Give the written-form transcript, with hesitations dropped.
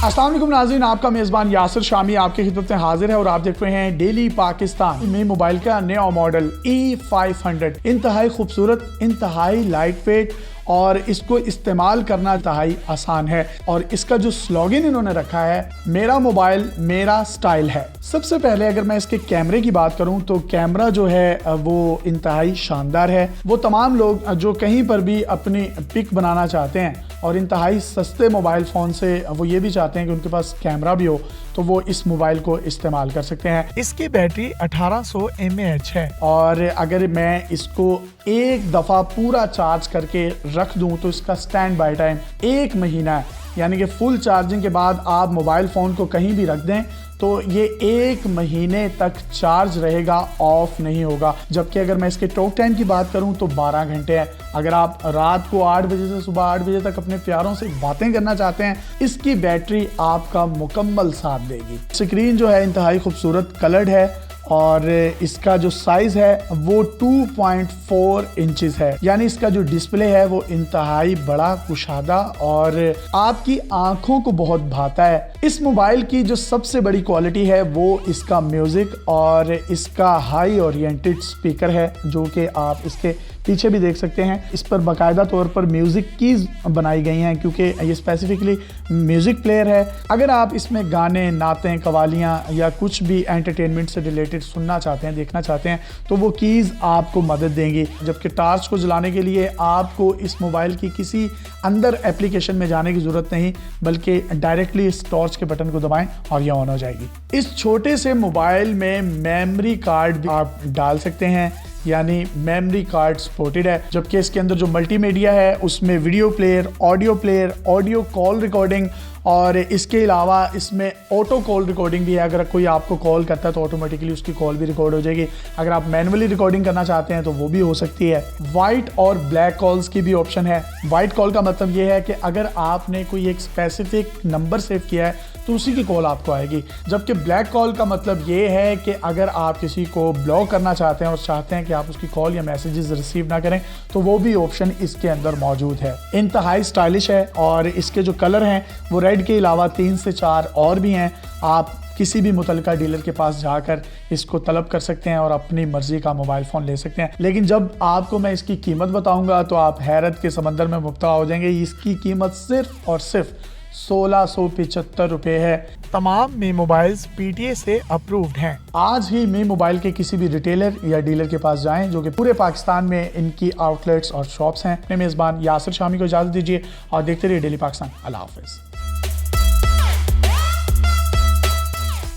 अस्सलाम वालेकुम नाज़रीन, आपका मेज़बान यासिर शामी आपकी खिदमत में हाजिर है और आप देख रहे हैं डेली पाकिस्तान में मोबाइल का नया मॉडल E500 इंतहाई खूबसूरत, इंतहाई लाइट वेट और इसको इस्तेमाल करना इंतहाई आसान है। और इसका जो स्लोगन इन्होंने रखा है, मेरा मोबाइल मेरा स्टाइल है। सबसे पहले अगर मैं इसके कैमरे की बात करूं तो कैमरा जो है वो इंतहाई शानदार है। वो तमाम लोग जो कहीं पर भी अपनी पिक बनाना चाहते हैं और इंतहाई सस्ते मोबाइल फ़ोन से वो ये भी चाहते हैं कि उनके पास कैमरा भी हो, तो वो इस मोबाइल को इस्तेमाल कर सकते हैं। इसकी बैटरी 1800 mAh है और अगर मैं इसको एक दफ़ा पूरा चार्ज करके रख दूं तो इसका स्टैंड बाय टाइम 1 महीना है। यानी कि फुल चार्जिंग के बाद आप मोबाइल फ़ोन को कहीं भी रख दें तो ये 1 महीने तक चार्ज रहेगा, ऑफ नहीं होगा। जबकि अगर मैं इसके टॉक टाइम की बात करूं तो 12 घंटे है। अगर आप रात को 8 बजे से सुबह 8 बजे तक अपने प्यारों से बातें करना चाहते हैं, इसकी बैटरी आपका मुकम्मल साथ देगी। स्क्रीन जो है इंतहाई खूबसूरत कलर्ड है और इसका जो साइज है वो 2.4 इंचेस है। यानी इसका जो डिस्प्ले है वो इंतहाई बड़ा, कुशादा और आपकी आंखों को बहुत भाता है। इस मोबाइल की जो सबसे बड़ी क्वालिटी है वो इसका म्यूजिक और इसका हाई ओरिएंटेड स्पीकर है, जो कि आप इसके पीछे भी देख सकते हैं। इस पर बाकायदा तौर पर म्यूजिक कीज बनाई गई हैं क्योंकि ये स्पेसिफिकली म्यूजिक प्लेयर है। अगर आप इसमें गाने, नातें, कवालियाँ या कुछ भी एंटरटेनमेंट से रिलेटेड सुनना चाहते हैं, देखना चाहते हैं, तो वो कीज आपको मदद देंगी। जबकि टार्च को जलाने के लिए आपको इस मोबाइल की किसी अंदर एप्लीकेशन में जाने की जरूरत नहीं, बल्कि डायरेक्टली इस टॉर्च के बटन को दबाएं और ये ऑन हो जाएगी। इस छोटे से मोबाइल में मेमोरी कार्ड भी आप डाल सकते हैं, यानी मेमोरी कार्ड सपोर्टेड है। जबकि इसके अंदर जो मल्टीमीडिया है उसमें video player, audio call recording और इसके अलावा इसमें ऑटो कॉल रिकॉर्डिंग भी है। अगर कोई आपको कॉल करता है तो ऑटोमेटिकली उसकी कॉल भी रिकॉर्ड हो जाएगी। अगर आप मैनुअली रिकॉर्डिंग करना चाहते हैं तो वो भी हो सकती है। वाइट और ब्लैक कॉल्स की भी ऑप्शन है। वाइट कॉल का मतलब ये है कि अगर आपने कोई एक स्पेसिफिक नंबर सेव किया है तो उसी की कॉल आपको आएगी। जबकि ब्लैक कॉल का मतलब ये है कि अगर आप किसी को ब्लॉक करना चाहते हैं और चाहते हैं कि आप उसकी कॉल या मैसेजेस रिसीव ना करें, तो वो भी ऑप्शन इसके अंदर मौजूद है। इंतहाई स्टाइलिश है और इसके जो कलर हैं वो रेड के अलावा 3 से 4 और भी हैं। आप किसी भी मुतलका डीलर के पास जाकर इसको तलब कर सकते हैं और अपनी मर्जी का मोबाइल फ़ोन ले सकते हैं। लेकिन जब आपको मैं इसकी कीमत बताऊंगा तो आप हैरत के समंदर में मुब्तला हो जाएंगे। इसकी कीमत सिर्फ और सिर्फ 1675 रुपये है। तमाम मी मोबाइल्स PTA से अप्रूव्ड हैं। आज ही मी मोबाइल के किसी भी रिटेलर या डीलर के पास जाएं, जो कि पूरे पाकिस्तान में इनकी आउटलेट्स और शॉप्स हैं। अपने मेज़बान यासिर शामी को इजाज़त दीजिए और देखते रहिए डेली पाकिस्तान। अल्लाह हाफ़िज़।